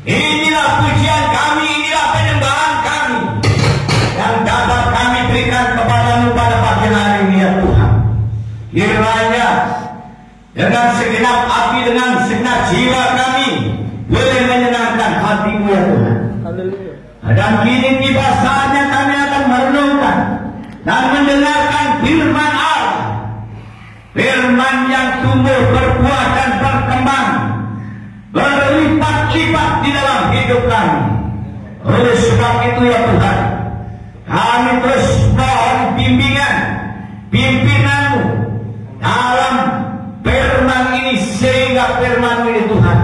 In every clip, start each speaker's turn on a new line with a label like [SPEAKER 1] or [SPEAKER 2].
[SPEAKER 1] Inilah pujian kami, inilah penyembahan kami yang dapat kami berikan kepadamu pada pagi hari ini ya Tuhan. Kiranya dengan segenap hati, dengan segenap jiwa kami boleh menyenangkan hatimu ya Tuhan. Dan kini tiba saatnya kami akan merenungkan dan mendengarkan firman Allah, firman yang tumbuh berbuah dan berkembang berlipat-lipat di dalam hidup kami. Oleh sebab itu ya Tuhan, kami terus mohon pimpinanmu dalam firman ini, sehingga firman ini Tuhan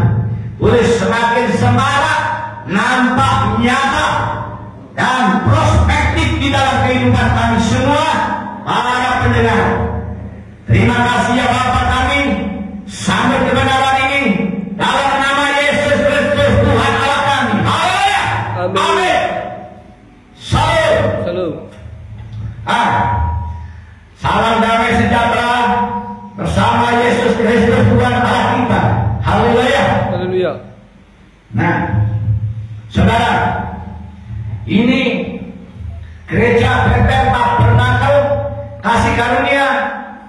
[SPEAKER 1] boleh semakin semarak, nampak nyata dan prospektif di dalam kehidupan kami semua para pendengar. Terima kasih ya Bapa kami, sampai kebenaran ini dalam nama Yesus Kristus Tuhan Allah kami. Haleluya. Amin. Salam. Salam damai sejahtera bersama Yesus Kristus Tuhan Allah kita. Haleluya.
[SPEAKER 2] Haleluya.
[SPEAKER 1] Nah, saudara, ini gereja Bethel Tabernakel Kasih Karunia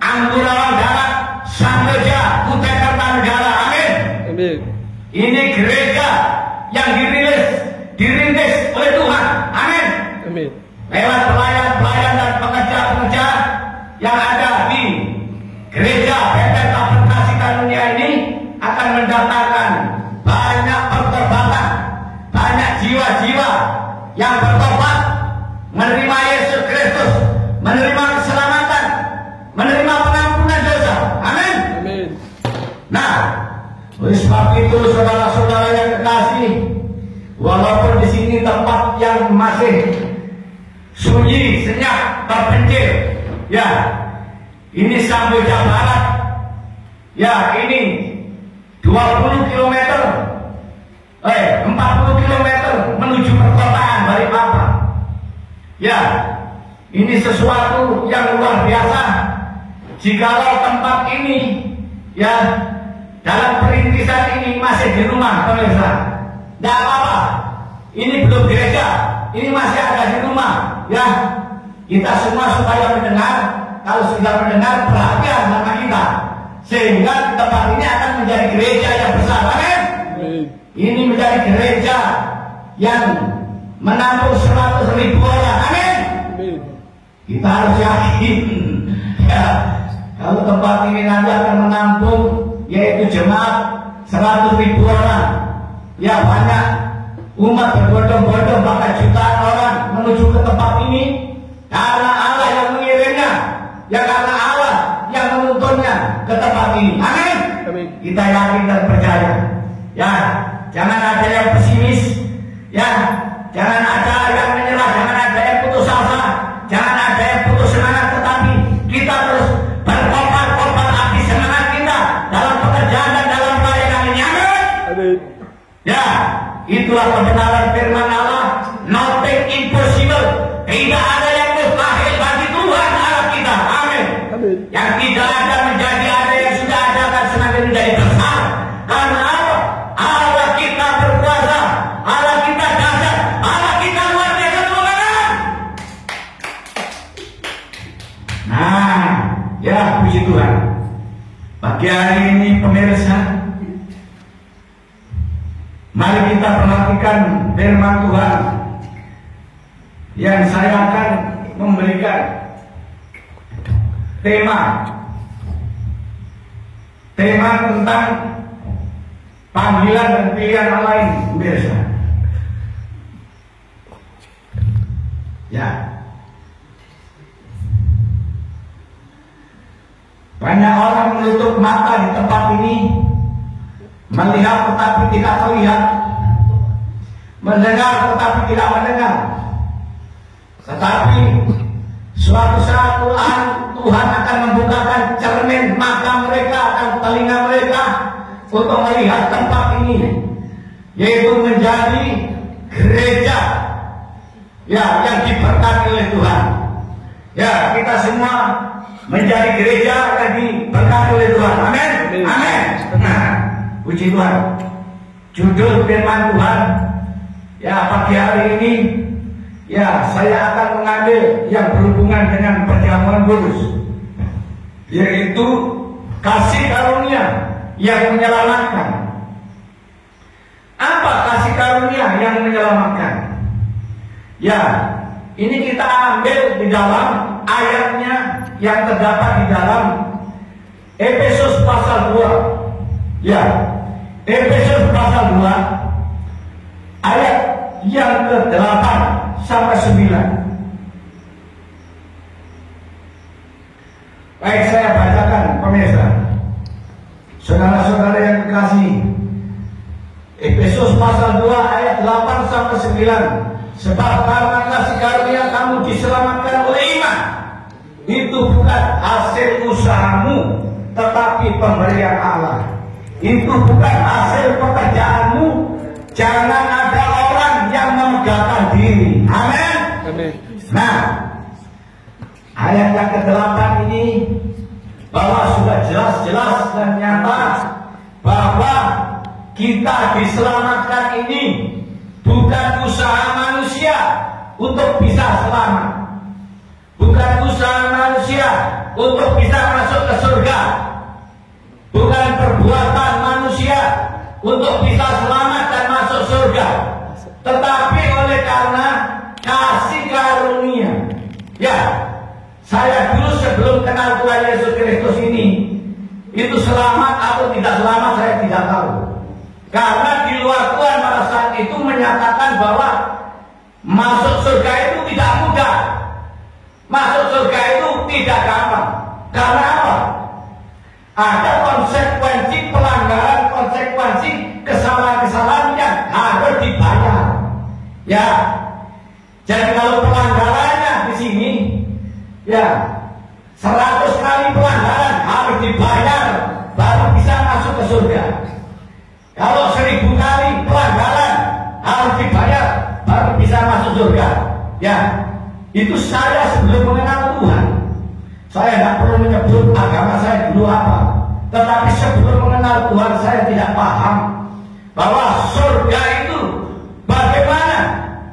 [SPEAKER 1] Anggurawan Darat Sambeja Kutai Kartanegara. Amin.
[SPEAKER 2] Amin.
[SPEAKER 1] Ini gereja yang dirintis oleh Tuhan. Amin.
[SPEAKER 2] Amin.
[SPEAKER 1] Lewat pelayan-pelayan dan pekerja-pekerja yang ada di gereja Bethel Tabernakel Kasih Karunia ini akan mendatangkan banyak pertobatan, banyak jiwa-jiwa yang bertobat, menerima Yesus Kristus, menerima keselamatan, menerima pengampunan dosa. Amin.
[SPEAKER 2] Amin.
[SPEAKER 1] Nah, oleh sebab itu saudara-saudara yang kekasih, walaupun di sini tempat yang masih sunyi, senyap, terpencil, ya, ini Sambeja Barat, ya, ini 20 km, 40 km menuju perkotaan Balikpapan. Ya, ini sesuatu yang luar biasa. Jikalau tempat ini, ya, dalam perintisan ini masih di rumah, pemirsa, tidak apa-apa. Ini belum gereja, ini masih ada di rumah, ya. Kita semua supaya mendengar, kalau sudah mendengar perhatian sama kita, sehingga tempat ini akan menjadi gereja yang besar. Amin. Ini menjadi gereja yang menampung 100.000 orang. Amin. Kita harus yakin, ya, kalau tempat ini nanti akan menampung yaitu jemaat 100.000 orang, ya, banyak umat berbondong-bondong bahkan jutaan orang menuju ke tempat ini karena Allah yang mengirimnya, ya, karena Allah yang menuntunnya ke tempat ini. Amin. Kita yakin dan percaya, ya, jangan ada yang pesimis, ya, jangan ada yang menyerah, jangan ada yang putus asa, jangan ada yang putus semangat, tetapi kita terus berkobar-kobar api semangat kita dalam pekerjaan dan dalam pelayanan ini. Amin. Ya, itulah kebenaran firman Allah. Nothing impossible. Tidak ada yang mustahil bagi Tuhan Allah kita. Amin. Yang tidak ada menjadi ada, yang sudah ada akan semakin menjadi besar. Karena apa? Allah kita berkuasa, Allah kita dahsyat, Allah kita luar biasa, Tuhan. Nah, ya, puji Tuhan. Pagi hari ini pemirsa, mari kita perhatikan firman Tuhan yang saya akan memberikan tema tentang panggilan dan pilihan Allah ini, pemirsa. Ya, banyak orang menutup mata di tempat ini, melihat tetapi tidak melihat, mendengar tetapi tidak mendengar. Tetapi suatu saat Tuhan akan membukakan cermin mata mereka dan telinga mereka untuk melihat tempat ini, yaitu menjadi gereja, ya, yang diberkati oleh Tuhan. Ya, kita semua menjadi gereja yang diberkati oleh Tuhan. Amin. Amin. Nah, puji Tuhan. judul firman Tuhan ya pagi hari ini, ya saya akan mengambil yang berhubungan dengan perjamuan kudus, yaitu kasih karunia yang menyelamatkan. Apa kasih karunia yang menyelamatkan? Ya, ini kita ambil di dalam ayatnya yang terdapat di dalam Efesus pasal 2. Ya, Efesus pasal 2 ayat yang ke-8 sampai 9. Baik, saya bacakan pemirsa. Saudara-saudara yang kekasih, Efesus pasal 2 ayat 8 sampai 9. Sebab karena kasih karunia kamu diselamatkan oleh iman. Itu bukan hasil usahamu, tetapi pemberian Allah. Itu bukan hasil pekerjaanmu. Jangan ada orang yang memegahkan diri. Amin. Nah, ayat yang ke-8 ini bahwa sudah jelas-jelas dan nyata bahwa kita diselamatkan ini bukan usaha manusia untuk bisa selamat, bukan usaha manusia untuk bisa masuk ke surga, bukan perbuatan manusia untuk bisa selamat dan masuk surga, tetapi oleh karena kasih karunia. Ya, saya dulu sebelum kenal Tuhan Yesus Kristus ini, itu selamat atau tidak selamat saya tidak tahu. Karena di luar Tuhan pada saat itu menyatakan bahwa masuk surga itu tidak mudah, masuk surga itu tidak gampang. Karena apa? Ada konsekuensi pelanggaran, konsekuensi kesalahan-kesalahan yang harus dibayar. Ya, jadi kalau pelanggarannya di sini, ya 100 kali pelanggaran harus dibayar baru bisa masuk ke surga. Kalau 1000 kali pelanggaran harus dibayar baru bisa masuk surga. Ya, itu saya sebelum mengenal Tuhan. Saya tidak perlu menyebut agama saya dulu apa, tetapi sebelum mengenal Tuhan saya tidak paham bahwa surga itu bagaimana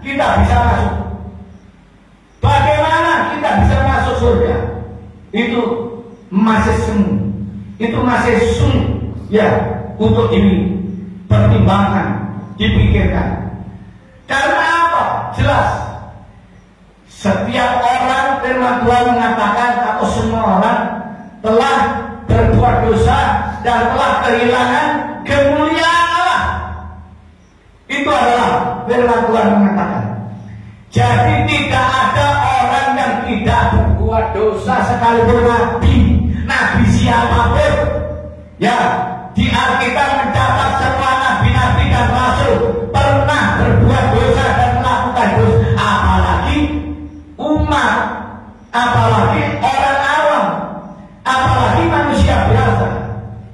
[SPEAKER 1] kita bisa masuk. Bagaimana kita bisa masuk surga? Itu masih semu, itu masih sulit ya untuk dipertimbangkan, dipikirkan. Karena apa? Jelas setiap orang, firman Tuhan mengatakan atau semua orang telah berbuat dosa dan telah kehilangan kemuliaan Allah. Itu adalah firman Tuhan mengatakan. Jadi tidak ada orang yang tidak berbuat dosa sekalipun nabi siapapun. Ya, di Alkitab mencatat semua nabi-nabi dan rasul pernah berbuat dosa dan melakukan dosa. Apalagi umat, apalagi orang awam, apalagi manusia biasa,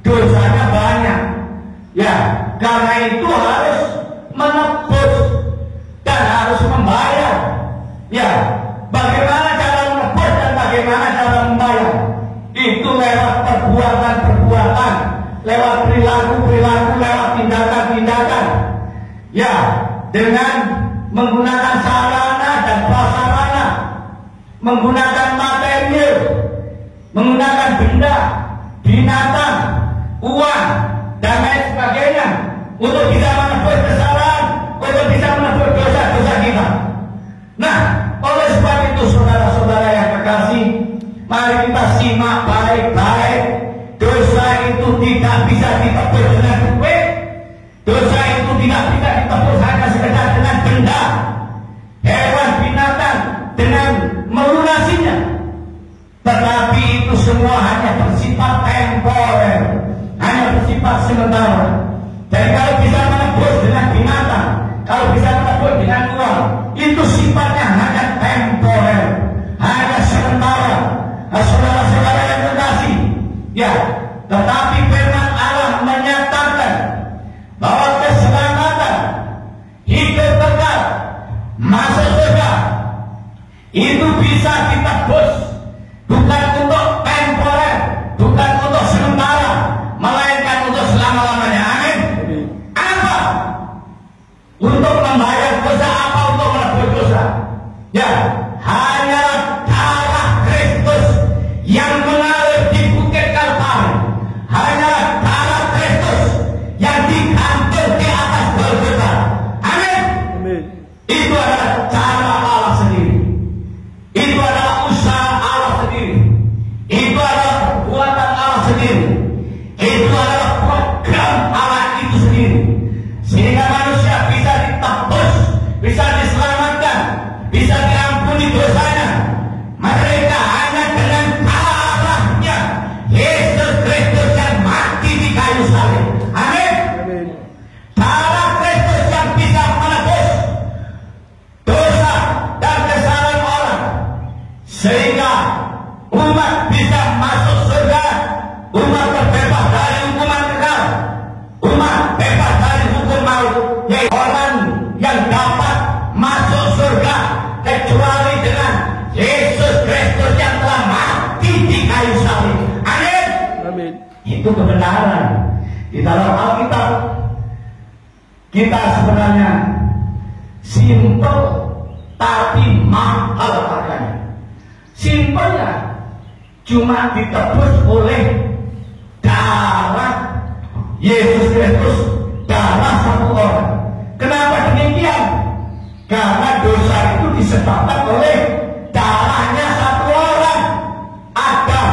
[SPEAKER 1] dosanya banyak. Ya, karena itu harus menebus dan harus membayar. Ya, bagaimana cara menebus dan bagaimana cara membayar? Itu lewat perbuatan-perbuatan, lewat perilaku-perilaku, lewat tindakan-tindakan. Ya, dengan menggunakan sarana dan prasarana, menggunakan material, menggunakan benda, binatang, uang, dan lain sebagainya untuk bisa menebus kesalahan, untuk bisa menebus dosa-dosa kita. Nah, oleh sebab itu saudara-saudara yang kekasih, mari kita simak baik-baik. Dosa itu tidak bisa ditebus dengan duit. Dosa itu tidak bisa ditebus hanya sekedar dengan benda, hewan, binatang, dengan melunasinya. Tetapi itu semua hanya bersifat temporer, hanya bersifat sementara. Jadi kalau bisa menebus dengan binatang, kalau bisa menebus dengan uang, itu sifatnya hanya temporer, hanya sementara. Saudara-saudara yang terkasih, ya, tetapi firman Allah menyatakan bahwa keselamatan, hidup kekal, masuk surga itu bisa ditebus bukan untuk temporer, bukan untuk sementara, melainkan untuk selama-lamanya. Amin. Apa yaitu orang yang dapat masuk surga kecuali dengan Yesus Kristus yang telah mati di kayu salib. Amin.
[SPEAKER 2] Amin.
[SPEAKER 1] Itu kebenaran. Di dalam Alkitab kita sebenarnya simple tapi mahal harganya. Simpelnya cuma ditebus oleh darah Yesus Kristus, darah satu orang. Kenapa demikian? Karena dosa itu disebabkan oleh darahnya satu orang, Adam,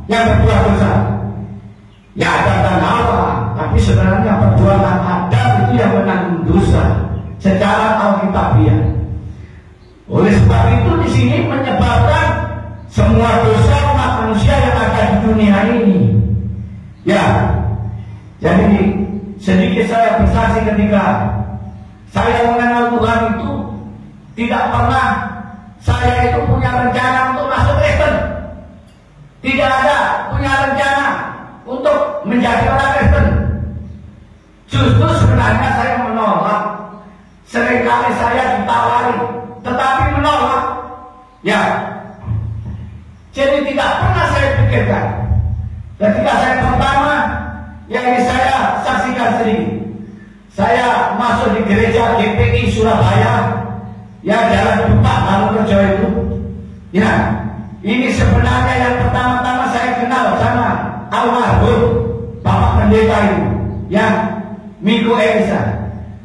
[SPEAKER 1] yang berbuat dosa. Ya Adam dan Hawa, tapi sebenarnya perbuatan Adam itu yang menanggung dosa secara alkitabiah. Oleh sebab itu di sini menyebabkan semua dosa umat manusia yang ada di dunia ini. Ya, jadi sedikit saya bersaksi ketika saya mengenal Tuhan itu tidak pernah saya itu punya rencana untuk masuk Kristen. Tidak ada punya rencana untuk menjadi orang Kristen. Justru sebenarnya saya menolak. Seringkali saya ditawari, tetapi menolak. Ya, jadi tidak pernah saya pikirkan. Ketika saya pertama, yang ini saya saksikan sendiri. Saya masuk di gereja GPI Surabaya, ya Jalan Dupak Bangurjo itu. Ya, ini sebenarnya yang pertama-tama saya kenal sama almarhum Bapak Pendeta itu, yang Minggu Elisa.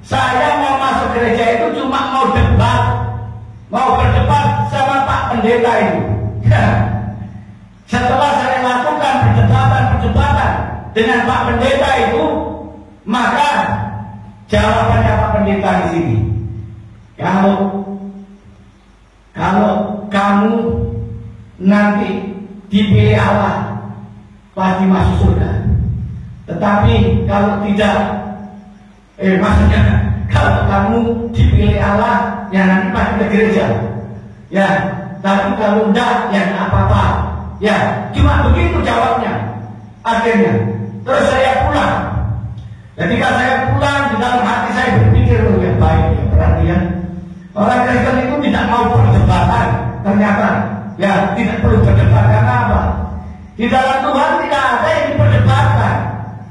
[SPEAKER 1] Saya mau masuk gereja itu cuma mau berdebat sama Pak Pendeta itu. Ya. Setelah saya lakukan perdebatan dengan Pak Pendeta itu, maka jawabannya Pak Pendeta di sini, kalau kamu nanti dipilih Allah pasti masuk surga. Tetapi kalau tidak, maksudnya kalau kamu dipilih Allah, ya nanti pasti ke gereja. Ya, tapi kalau enggak, ya enggak apa-apa. Ya, cuma begitu jawabnya. Akhirnya, terus saya pulang. Ketika saya pulang, di dalam hati saya berpikir, oh ya baik, ya perhatian. Orang Kristen itu tidak mau perdebatan. Ternyata, ya tidak perlu berdebat. Karena apa? Di dalam Tuhan tidak ada yang diperdebatkan.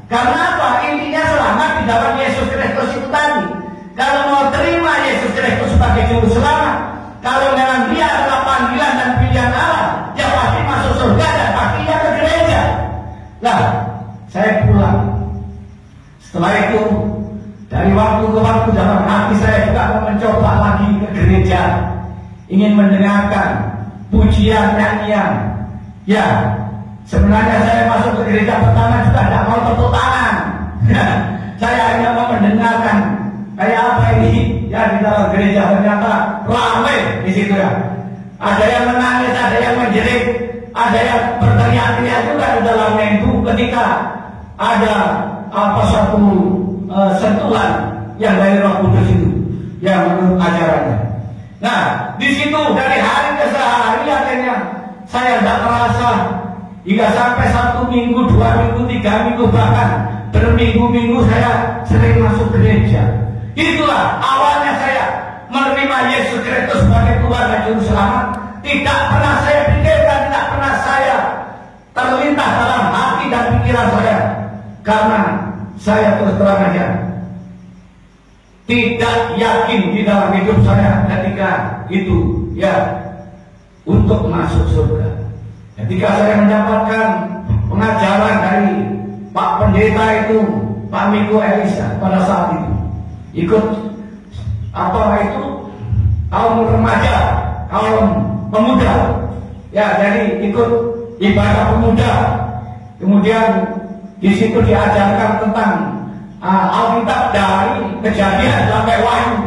[SPEAKER 1] Karena apa? Intinya selamat di dalam Yesus Kristus itu tadi. Kalau mau terima Yesus Kristus sebagai juru selamat, kalau memang dia adalah panggilan dan pilihan Allah, ya pasti masuk surga dan pasti dia ke gereja. Lah, saya pulang. Setelah itu, dari waktu ke waktu dalam hati saya juga mau mencoba lagi ke gereja, ingin mendengarkan pujian, nyanyian. Ya, sebenarnya saya masuk ke gereja pertama juga tidak mau tepuk tangan. Saya hanya mau mendengarkan kayak apa ini ya di dalam gereja. Ternyata ramai di situ ya. Ada yang menangis, ada yang menjerit, ada yang berteriak-teriak juga di dalamnya itu ketika ada satu sentuhan yang dari Roh Kudus itu yang menurut ajarannya. Nah, di situ dari hari ke hari akhirnya saya tidak merasa hingga sampai 1 minggu, 2 minggu, 3 minggu, bahkan berminggu-minggu saya sering masuk gereja. Itulah awalnya saya menerima Yesus Kristus sebagai Tuhan dan Juru Selamat. Tidak pernah saya pikirkan, tidak pernah saya terlintas dalam hati dan pikiran saya. Karena saya terus terang aja tidak yakin di dalam hidup saya ketika itu ya untuk masuk surga. Ketika saya mendapatkan pengajaran dari Pak Pendeta itu, Pak Minggu Elisa pada saat itu ikut kaum remaja, kaum pemuda, ya jadi ikut ibadah pemuda. Kemudian di situ diajarkan tentang Alkitab dari Kejadian sampai Wahyu.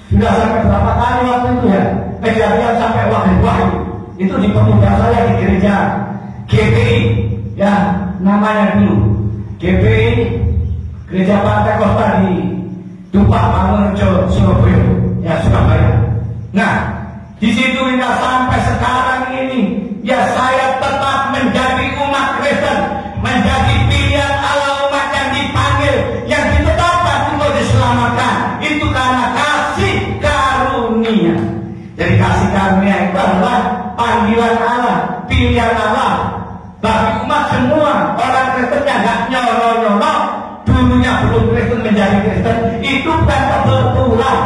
[SPEAKER 1] Sudah sampai berapa kali waktu itu ya? Kejadian sampai Wahyu. Itu di pemuda saya di gereja GPI, ya namanya dulu GPI, Gereja Pantai Kosta di Dupak Bangurjo, Surabaya. Nah, di situ hingga sampai sekarang ini, ya saya tetap menjadi umat Kristen, menjadi pilihan Allah, umat yang dipanggil, yang ditetapkan untuk diselamatkan. karunia itu adalah panggilan Allah, pilihan Allah bagi umat semua. Orang Kristen yang gak nyolong-nyolong, dulunya belum Kristen menjadi Kristen, itu bukan kebetulan,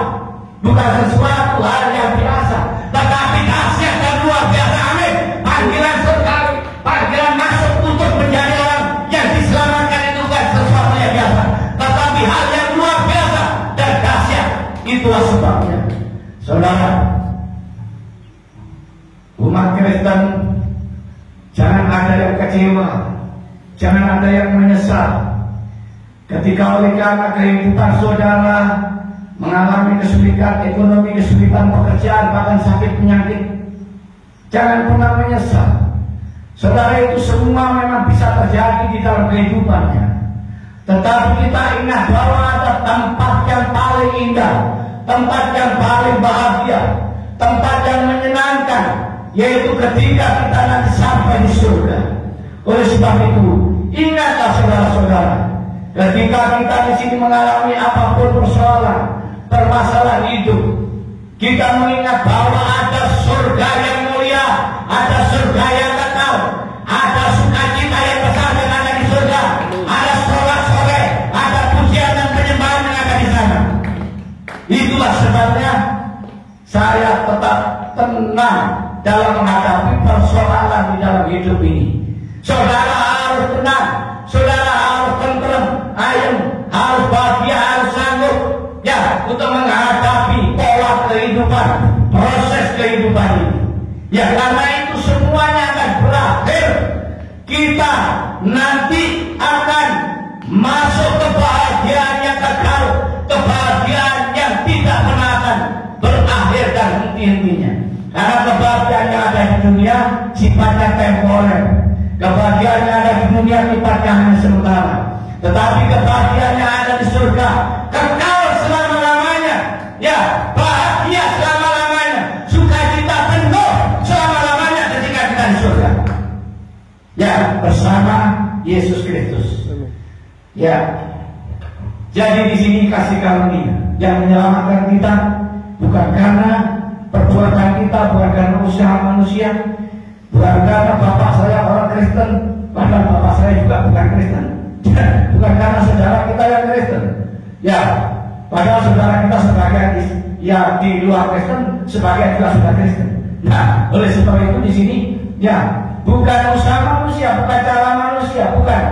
[SPEAKER 1] bukan sesuatu hal yang biasa, tetapi khasiat dan luar biasa. Amin. Panggilan surgawi, panggilan masuk untuk menjadi orang yang diselamatkan itu bukan sesuatu yang biasa, tetapi hal yang luar biasa dan khasiat. Itulah sebabnya, saudara, umat Kristen, jangan ada yang kecewa, jangan ada yang menyesal ketika oleh karena kehidupan saudara mengalami kesulitan ekonomi, kesulitan pekerjaan, bahkan sakit penyakit. Jangan pernah menyesal. Saudara, itu semua memang bisa terjadi di dalam kehidupannya. Tetapi kita ingat bahwa ada tempat yang paling indah, tempat yang paling bahagia, tempat yang menyenangkan, yaitu ketika kita nanti sampai di surga. Oleh sebab itu, ingatlah saudara-saudara, ketika kita di sini mengalami apapun persoalan, permasalahan hidup, kita mengingat bahwa ada surga yang mulia, ada surga yang kekal, ada sukacita yang besar yang ada di surga, ada sorak-sorai, ada pujian dan penyembahan yang ada di sana. Itulah sebabnya saya tetap tenang dalam menghadapi persoalan di dalam hidup ini. Saudara harus tenang, saudara harus tentrem, ayem, harus bahagia, harus sanggup ya untuk menghadapi pola kehidupan, proses kehidupan ini. Ya, karena itu semuanya akan berakhir. Kita nanti akan masuk kebahagiaan yang kekal, kebahagiaan yang tidak pernah akan berakhir dan henti-hentinya. Karena kebahagiaan yang ada di dunia sifatnya temporer, kebahagiaan yang ada di dunia sifatnya hanya sementara. Tetapi kebahagiaan yang ada di surga kekal selama-lamanya. Ya, bahagia selama-lamanya, sukacita penuh selama-lamanya ketika kita di surga. Ya, bersama Yesus Kristus. Ya, jadi di sini kasih karunia yang menyelamatkan kita bukan karena perbuatan kita, bukan karena usaha manusia, bukan karena bapak saya orang Kristen, padahal bapak saya juga bukan Kristen, bukan karena saudara kita yang Kristen, ya, padahal saudara kita sebagian ya di luar Kristen, sebagian juga sudah Kristen. Nah, oleh sebab itu di sini, ya, bukan usaha manusia, bukan cara manusia, bukan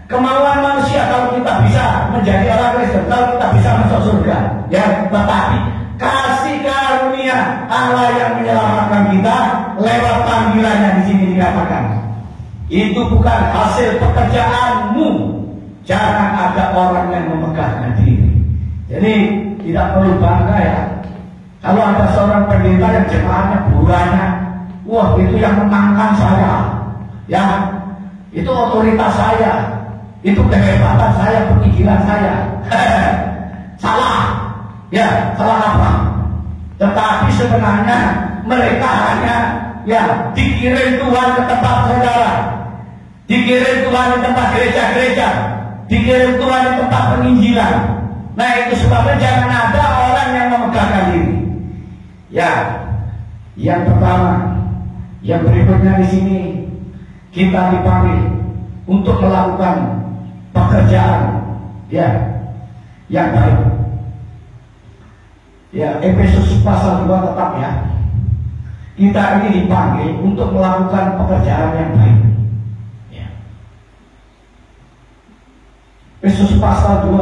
[SPEAKER 1] kemauan manusia kalau kita bisa menjadi orang Kristen, kalau kita bisa masuk surga, ya, tetapi kasih karunia Allah yang menyelamatkan kita lewat panggilannya di sini dikatakan. Itu bukan hasil pekerjaanmu. Jangan ada orang yang memegahkan diri. Jadi tidak perlu bangga ya. Kalau ada seorang pendeta yang jemaatnya banyak, wah itu yang menangkan saya, ya, itu otoritas saya, itu kehebatan saya, pemikiran saya. Salah. Ya, salah apa? Tetapi sebenarnya mereka hanya ya dikirim Tuhan ke tempat saudara, dikirim Tuhan ke tempat gereja-gereja, dikirim Tuhan ke tempat penginjilan. Nah, itu sebabnya jangan ada orang yang memegahkan diri. Ya, yang pertama, yang berikutnya di sini kita dipanggil untuk melakukan pekerjaan ya yang baik. Ya, Efesus pasal 2 tetap ya. Kita ini dipanggil untuk melakukan pekerjaan yang baik. Ya. Efesus pasal 2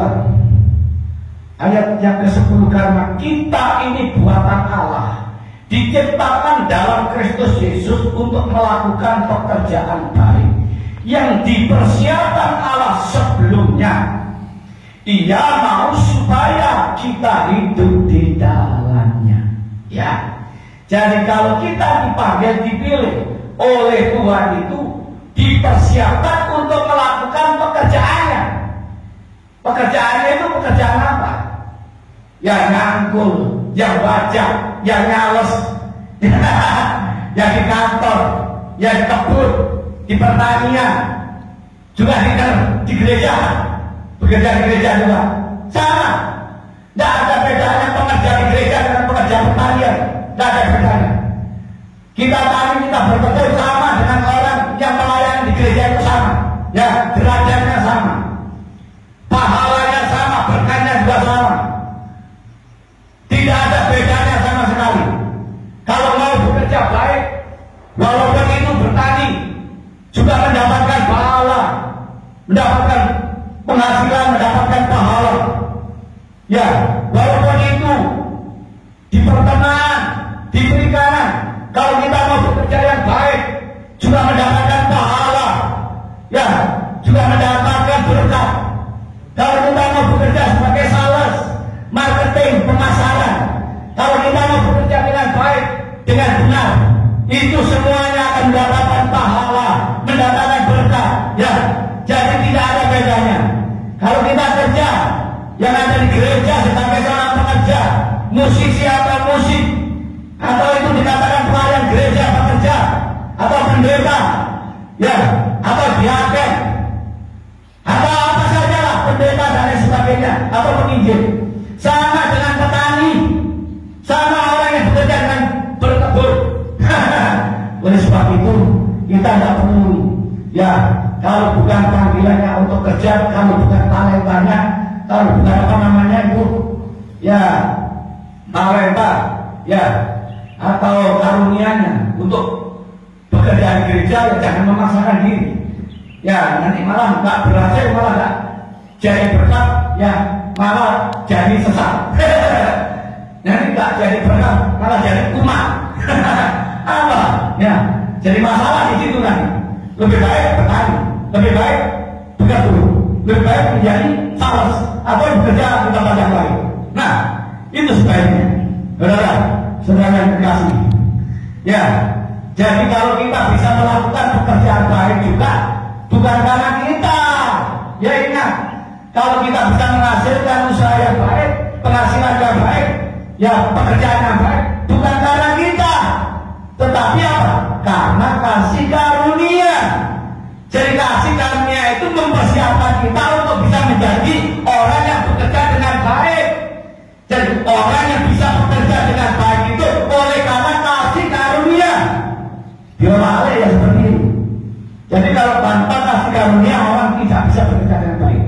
[SPEAKER 1] ayat yang ke-10, karena kita ini buatan Allah, diciptakan dalam Kristus Yesus untuk melakukan pekerjaan baik yang dipersiapkan Allah sebelumnya. Ia mau supaya kita hidup di dalamnya. Ya. Jadi kalau kita dipanggil, dipilih oleh Tuhan itu dipersiapkan untuk melakukan pekerjaannya. Pekerjaannya itu pekerjaan apa? Yang ngangkul, yang baca, yang nyales, yang di kantor, yang di kebun, di pertanian, juga di gereja. Bekerja di gereja juga sama. Tidak ada bedanya pekerja di gereja dengan pekerja pertanian. Tidak ada bedanya. Kita tani, kita berteduh sama dengan orang yang melayani di gereja itu sama. Ya, derajatnya sama. Pahalanya sama, berkahnya juga sama. Tidak ada bedanya sama sekali. Kalau mau bekerja baik, walaupun itu bertani, juga mendapatkan pahala, mendapatkan penghasilan, mendapatkan pahala. Ya, walaupun itu di pertanian, di perikanan, kalau kita mau bekerja yang baik, juga mendapatkan pahala. Ya, juga mendapatkan berkah. Kalau kita mau bekerja sebagai sales, marketing, pemasaran, kalau kita mau bekerja dengan baik, dengan benar, itu semuanya akan mendapatkan pahala, mendapatkan berkah. Ya, jadi tidak ada bedanya. Kalau kita kerja, yang ada di gereja sebagai seorang pekerja, musisi atau musik, atau itu dikatakan pelayan gereja pekerja, atau pendeta, ya, atau diaken, atau apa saja lah, pendeta dan lain sebagainya, atau penginjil, sama dengan petani, sama orang yang bekerja dengan berkebun. Oleh sebab itu kita tidak perlu, ya, kalau bukan panggilannya untuk kerja, kalau bukan talentanya, kalau bukan apa namanya itu, ya, talenta, ya, atau karunianya untuk bekerja di gereja, ya jangan memaksakan diri. Ya, nanti malah nggak berhasil, malah nggak jadi berkat, ya malah jadi sesat. Nanti nggak jadi berkat, malah jadi umat. Apa? Ya, jadi masalah di situ nanti. Lebih baik bertani, lebih baik bekerja, lebih baik menjadi sales atau bekerja di tempat yang lain. Nah, itu sebaiknya, saudara yang terkasih. Ya, jadi kalau kita bisa melakukan pekerjaan baik juga, bukan karena kita. Ya ingat, kalau kita bisa menghasilkan usaha yang baik, penghasilan yang baik, ya pekerjaan yang baik, bukan karena kita, tetapi apa? Karena kasih karunia. Jadi kasih karunia itu mempersiapkan kita untuk bisa menjadi orang yang bekerja dengan baik. Jadi orang yang bisa bekerja dengan baik itu oleh karena kasih karunia. Biolale ya seperti itu. Jadi kalau tanpa kasih karunia orang tidak bisa bekerja dengan baik.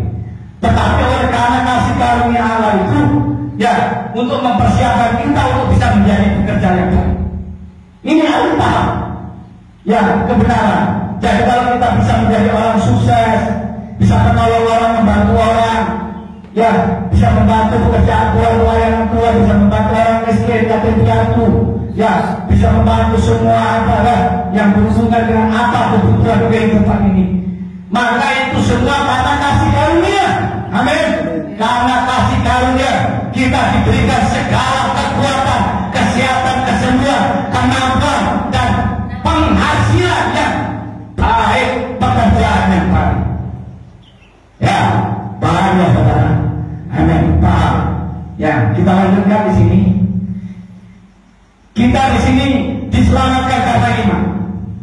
[SPEAKER 1] Tetapi oleh karena kasih karunia Allah itu, ya, untuk mempersiapkan kita untuk bisa menjadi pekerja yang baik. Ini harus paham, ya, kebenaran. Jadi kalau kita bisa menjadi orang sukses, bisa menolong orang, membantu orang, ya, bisa membantu pekerjaan Tuhan, pelayanan Tuhan, bisa membantu orang miskin, yatim piatu, ya, bisa membantu semua adalah yang berhubungan dengan apa kebutuhan kehidupan ini. Maka itu semua karena kasih karunia. Amin. Karena kasih karunia kita diberikan segala kekuatan, kesehatan, kesembuhan, kemampuan dan penghasilan yang baik, pekerjaan yang baik. Ya, paham ya saudara. Amin. Paham. Ya, kita lanjutkan di sini. Kita di sini diselamatkan karena iman.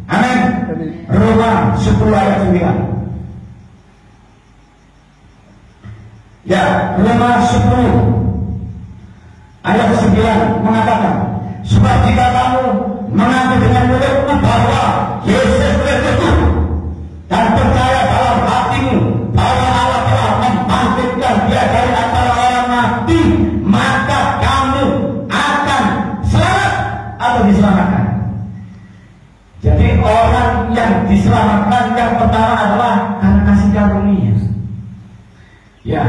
[SPEAKER 1] Amin. Roma 10 ayat 9. Ya, Roma 10 ayat 9 mengatakan, sebab jika kamu mengaku dengan mulutmu bahwa Yesus Kristus dan percaya dalam hatimu bahwa Allah telah membangkitkan Dia dari antara orang mati, maka kamu akan selamat atau diselamatkan. Jadi orang yang diselamatkan yang pertama adalah karena kasih karunia. Ya,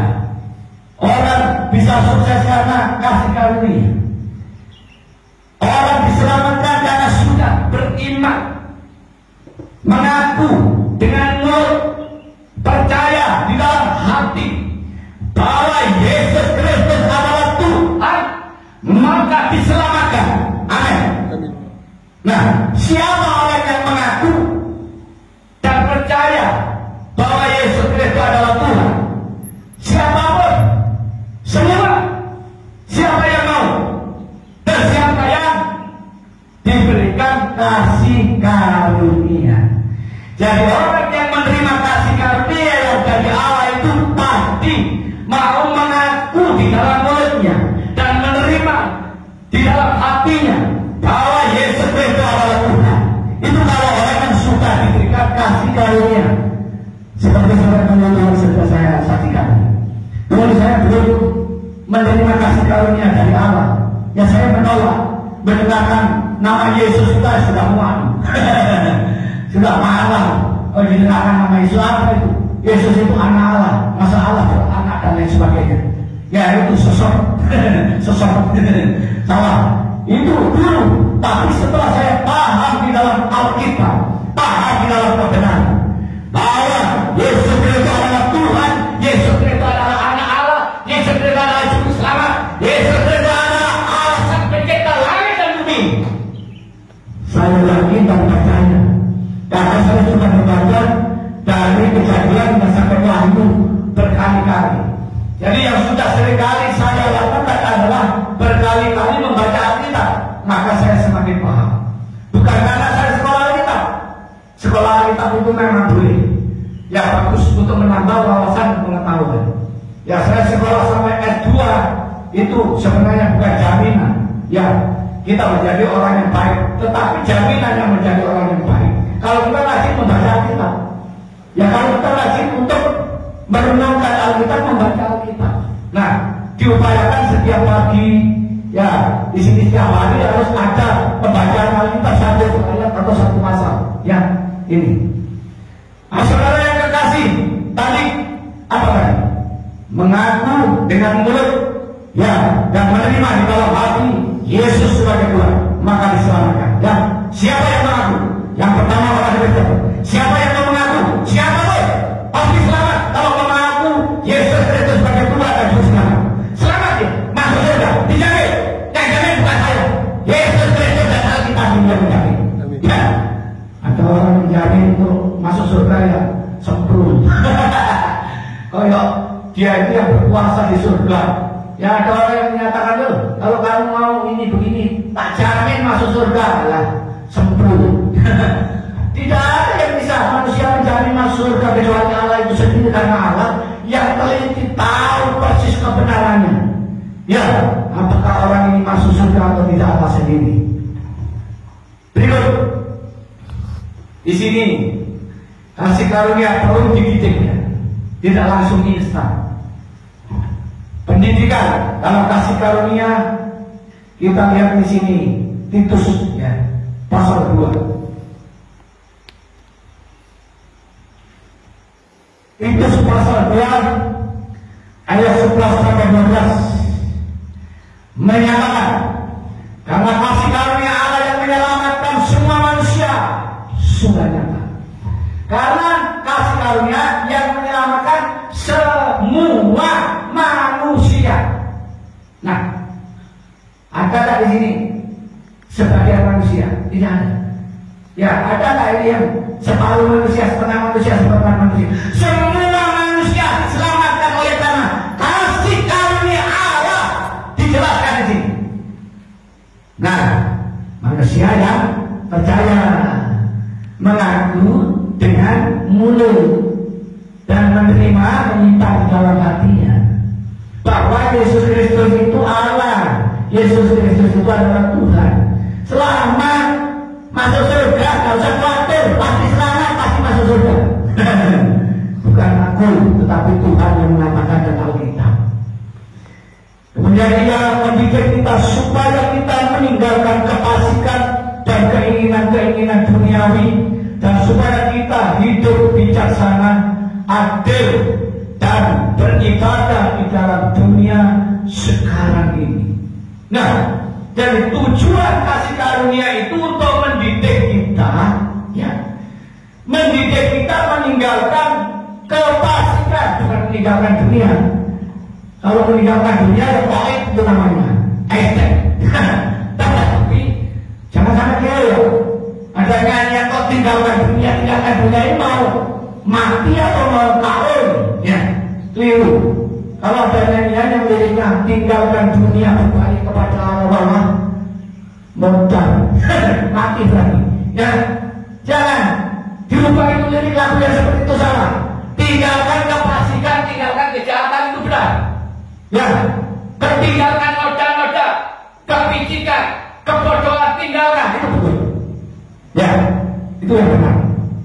[SPEAKER 1] orang bisa sukses karena kasih karunia. Orang diselamatkan karena sudah beriman, mengaku dengan mulut, percaya di dalam hati bahwa Yesus Kristus adalah Tuhan, maka diselamatkan. Amin. Nah, siapa orang yang mengaku dan percaya bahwa Yesus Kristus adalah Tuhan? Siapapun, semua, siapa yang mau dan siapa yang diberikan kasih karunia. Jadi orang yang menerima kasih karunia yang dari Allah itu pasti mau mengaku di dalam mulutnya dan menerima di dalam hatinya bahwa Yesus Kristus adalah Tuhan.
[SPEAKER 2] Seperti yang sudah saya saksikan, dulu saya belum menerima kasih karunia dari Allah. Ya saya menolak, mendengarkan nama Yesus kita sudah muak, sudah marah. Oh didengarkan nama Yesus apa itu? Yesus itu anak Allah, masa Allah beranak dan lain sebagainya. Ya itu sosok, sosok salah. Itu dulu, tapi setelah saya paham di dalam Alkitab, paham di dalam kebenaran bahwa Yesus Kristus adalah Tuhan, Yesus Kristus adalah anak Allah, Yesus Kristus adalah Juru Selamat, Yesus Kristus adalah Allah Sang Pencipta langit dan bumi. Saya yakin dan percaya, karena saya sudah membaca dari Kejadian sampai Wahyu berkali-kali. Jadi yang sudah seringkali saya lakukan adalah berkali-kali membaca Alkitab, maka saya semakin paham. Bukan karena saya sekolah Alkitab. Sekolah Alkitab itu memang boleh, ya bagus untuk menambah wawasan pengetahuan. Ya saya sekolah sampai S2 itu sebenarnya bukan jaminan. Ya kita menjadi orang yang baik, tetapi jaminan yang menjadi orang yang baik kalau kita rajin membaca Alkitab. Ya kalau kita rajin untuk merenungkan Alkitab, membaca Alkitab. Nah, diupayakan setiap pagi, ya di sini setiap hari harus ada pembacaan Alkitab satu ayat atau satu pasal. Ya ini. Nah, saudara yang kekasih, tadi apa tadi? Mengaku dengan mulut, ya, dan menerima di dalam hati Yesus sebagai Tuhan, maka diselamatkan. Ya, siapa yang mengaku? Yang pertama orang Kristen. Siapa yang mau mengaku? Siapa tuh? Pasti selamat kalau mengaku Yesus Kristus sebagai Tuhan dan Juru Selamat. Selamat ya, masuk surga, dijamin. Yang jamin bukan saya, Yesus Kristus dan Alkitab yang menjamin. Ya, ada orang menjamin untuk masuk surga ya sempurna. Kayak dia itu yang berkuasa di surga. Ya ada orang yang menyatakan loh, kalau kamu mau ini begini, tak jamin masuk surga lah sempurna. Tidak ada yang bisa manusia menjamin masuk surga kecuali Allah itu sendiri, karena Allah yang teliti tahu persis kebenarannya. Ya, apakah orang ini masuk surga atau tidak Allah sendiri. Berikut di sini kasih karunia perlu dididik, ya. Tidak langsung instan. Pendidikan dalam kasih karunia kita lihat di sini Titus ya pasal 2. Titus pasal 2 ayat 11 sampai 12 menyatakan karena kasih karunia Allah yang menyelamatkan semua manusia sudah nyata. Karena kasih karunia yang menyelamatkan semua manusia. Nah, ada tak di sini sebagian manusia? Tidak ada. Ya, ada tak ini yang separuh manusia, setengah manusia, seperempat manusia? Semua manusia diselamatkan oleh karena kasih karunia Allah dijelaskan di sini. Nah, manusia yang percaya mengaku dengan mulut dan menerima menyimpan di dalam hatinya bahwa Yesus Kristus itu Allah, Yesus Kristus itu adalah Tuhan. Selamat masuk surga, tidak usah khawatir, pasti selamat, pasti masuk surga. Bukan aku, tetapi Tuhan yang mengatakan dalam Alkitab. Kemudian dia mendidik kita supaya kita meninggalkan kefasikan dan keinginan-keinginan duniawi, dan supaya kita hidup bijaksana, adil, dan beribadah di dalam dunia sekarang ini. Nah, jadi tujuan kasih karunia itu untuk mendidik kita, ya, mendidik kita meninggalkan kefasikan, bukan meninggalkan dunia. Kalau meninggalkan dunia ya pahit itu namanya, tapi jangan sampai kira ada nyanyian kok tinggalkan dunia ini mau mati atau mau kawin, ya keliru. Kalau ada nyanyian yang liriknya tinggalkan dunia kembali kepada Allah, modal mati berarti, ya jangan dirubah itu lirik lagunya seperti itu, salah. Tinggalkan kefasikan, tinggalkan kejahatan itu benar, ya. Tinggalkan noda-noda, kepicikan, kebodohan, tinggalkan itu betul, ya itu yang benar,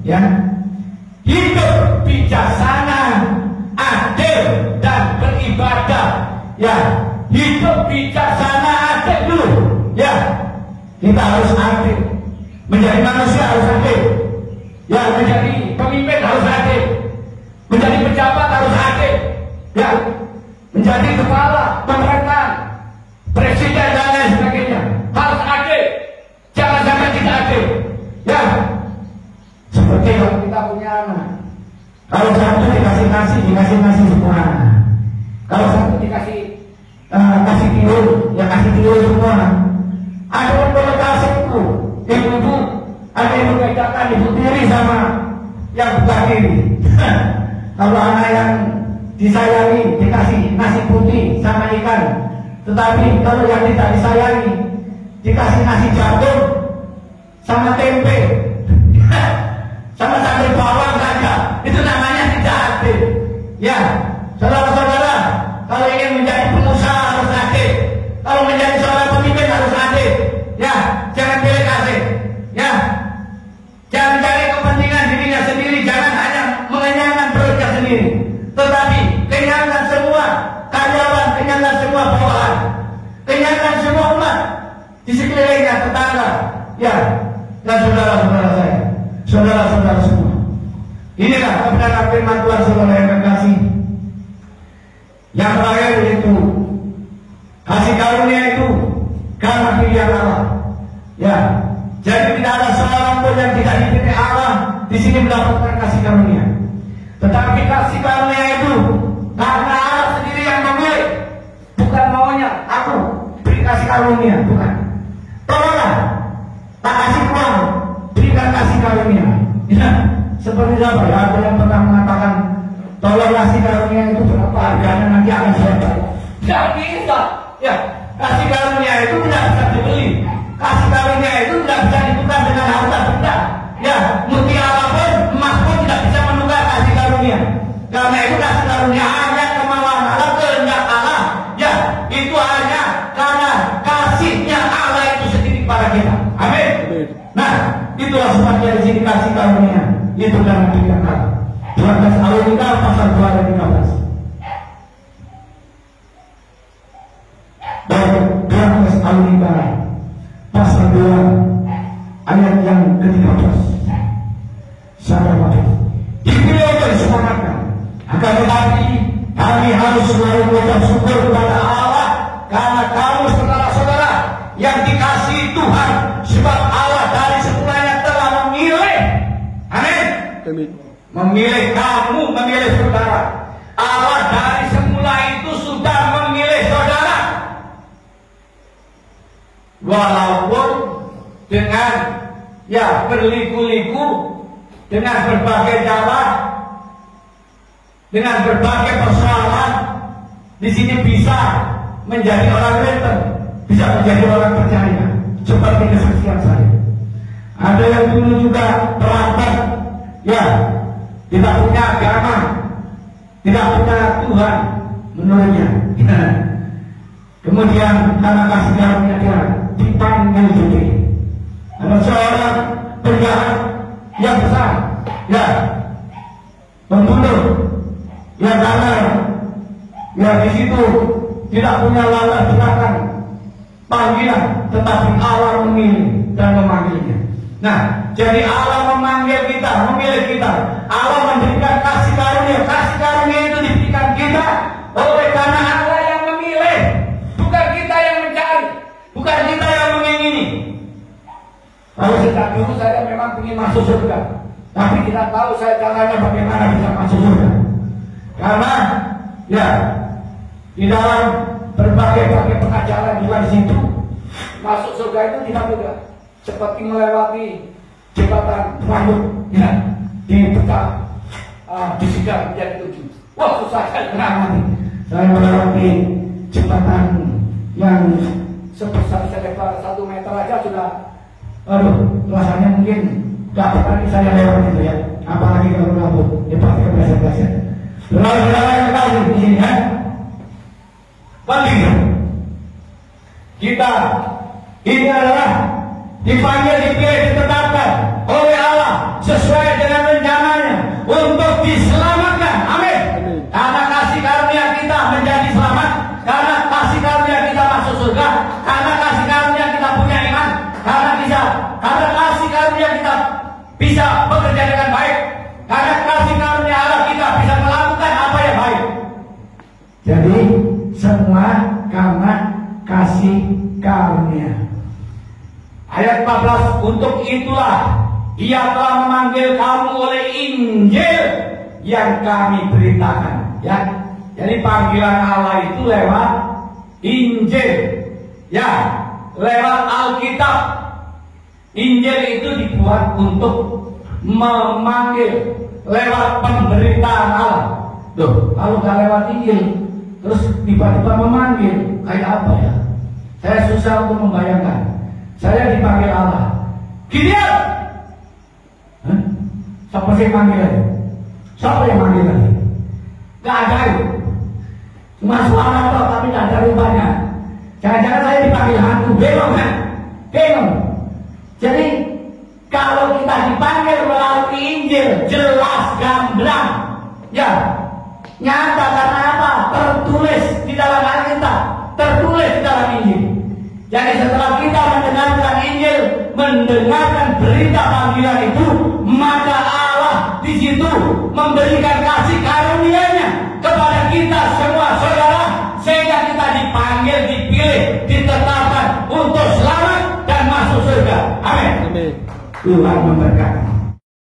[SPEAKER 2] ya.
[SPEAKER 1] hidup bijaksana, adil dan beribadah. Ya, hidup bijaksana, adil dulu. Ya, kita harus adil. Menjadi manusia harus adil. Ya, menjadi pemimpin harus adil. Menjadi pejabat harus adil. Ya, menjadi kepala pemerintahan, presiden dan lain sebagainya harus adil. Jangan sampai tidak adil. Ya, seperti kalau kita punya anak, kalau satu dikasih nasi semua. Kalau satu dikasih kasih tidur, ya kasih tidur semua. Ada yang berkasih itu, ibu, ada yang membedakan ibu tiri sama yang bukan diri. Kalau anak yang disayangi dikasih nasi putih sama ikan, tetapi kalau yang tidak disayangi dikasih nasi jagung sama tempe sama sambal bawang saja, itu namanya tidak adil. Ya, saudara-saudara, kalau ingin menjadi pengusaha harus adil, kalau menjadi seorang pemimpin harus adil. Ya, jangan pilih kasih. Ya, jangan cari kepentingan dirinya sendiri, jangan hanya mengenyangkan perutnya sendiri, tetapi kenyangkan semua karyawan, kenyangkan semua bawahan, kenyangkan semua umat di sekelilingnya, tetangga. Ya, dan saudara-saudara saya, saudara-saudara semua, inilah kebenaran firman Tuhan, saudara yang terkasih. Yang terakhir yaitu kasih karunia itu karena pilihan Allah. Ya, jadi tidak ada seorang pun yang tidak dipilih Allah di sini mendapatkan kasih karunia. Tetapi kasih karunia itu karena Allah sendiri yang memilih, bukan maunya aku beri kasih karunia, bukan. Tolonglah, tak kasih uang, berikan kasih karunia. Ya, seperti apa ya? Ada yang pernah mengatakan, tolong kasih karunia itu berapa harganya, nanti akan saya bayar. Tidak bisa. Ya, kasih karunia itu tidak bisa dibeli. Kasih karunia itu tidak bisa ditukar dengan harta benda. Ya, mutiara pun, emas pun tidak bisa menukar kasih karunia. Karena itu kasih karunia hanya kemauan Allah, kehendak Allah. Ya, itu hanya karena kasihnya Allah itu sendiri pada kita. Amin. Nah, itulah sebabnya di sini kasih karunia itu dalam pilihan Allah. 12 Al-Iqal pasal 2 ayat 15. Dan 12 Al-Iqal pasal 2 ayat yang ke-13. Sahabat, dipilih oleh semangatnya. Akan tetapi kami harus selalu mengucap syukur kepada Allah karena kamu saudara-saudara yang dikasihi Tuhan, sebab Allah dari semulanya telah memilih. Amin. Memilih kamu, memilih saudara. Allah dari semula itu sudah memilih saudara. Walaupun dengan berliku-liku, dengan berbagai cara, dengan berbagai persoalan, di sini bisa menjadi orang Kristen, bisa menjadi orang percaya, seperti kesaksian saya. Ada yang dulu juga terlambat, ya, tidak punya agama, tidak punya Tuhan menurutnya. Kemudian karena kasih karunia dia dipanggil juga. Ada seorang penjahat yang besar, ya, membunuh, ya, karena ya di situ tidak punya latar belakang panggilan, tetapi Allah memilih dan memanggilnya. Nah, jadi Allah memanggil kita, memilih kita. Allah memberikan kasih karunia itu diberikan kita oleh karena Allah yang memilih, bukan kita yang mencari, bukan kita yang mengingini. Kalau sejak dulu saya memang ingin masuk surga, tapi tidak tahu saya caranya bagaimana bisa masuk surga. Karena ya di dalam berbagai pengajaran juga di situ, masuk surga itu tidak mudah. Seperti melewati jembatan rambut, ya, dibuka, disidang menjadi 7. Wah, susah sekali melewati. Saya melewati jembatan yang sebesar selebar 1 meter aja sudah, rasanya mungkin gak berani saya lewat itu, ya. Apalagi kalau rambut, ya pasti kebiasaan-kebiasaan. Saudara-saudara yang tahu di sini, ya, penting kita ini adalah dipanggil, dipilih, ditetapkan oleh Allah sesuai dengan rencananya bisa bekerja dengan baik. Karena kasih karunia Allah kita bisa melakukan apa yang baik.
[SPEAKER 2] Jadi semua karena kasih karunia.
[SPEAKER 1] Ayat 14, untuk itulah Ia telah memanggil kamu oleh Injil yang kami beritakan. Ya, jadi panggilan Allah itu lewat Injil. Ya, lewat Alkitab. Injil itu dibuat untuk memanggil lewat pemberitaan Allah. Loh, kalau nggak lewat Injil, terus tiba-tiba memanggil, kayak apa ya? Saya susah untuk membayangkan. Saya dipanggil Allah. Gideon! Siapa sih yang manggil lagi? Siapa yang manggil lagi? Gak ada itu. Cuma suara toh, tapi gak ada rupanya. Jangan-jangan saya dipanggil hantu. Bingung kan? Bingung. Jadi kalau kita dipanggil melalui Injil, jelas, gamblang, ya, nyata karena apa? Tertulis di dalam Alkitab, tertulis di dalam Injil. Jadi setelah kita mendengarkan Injil, mendengarkan berita panggilan itu, maka Allah di situ memberikan kasih karunia-Nya kepada kita semua saudara, sehingga kita dipanggil, dipilih, ditetapkan untuk selamat dan masuk surga. Amin.
[SPEAKER 2] Tuhan memberkati.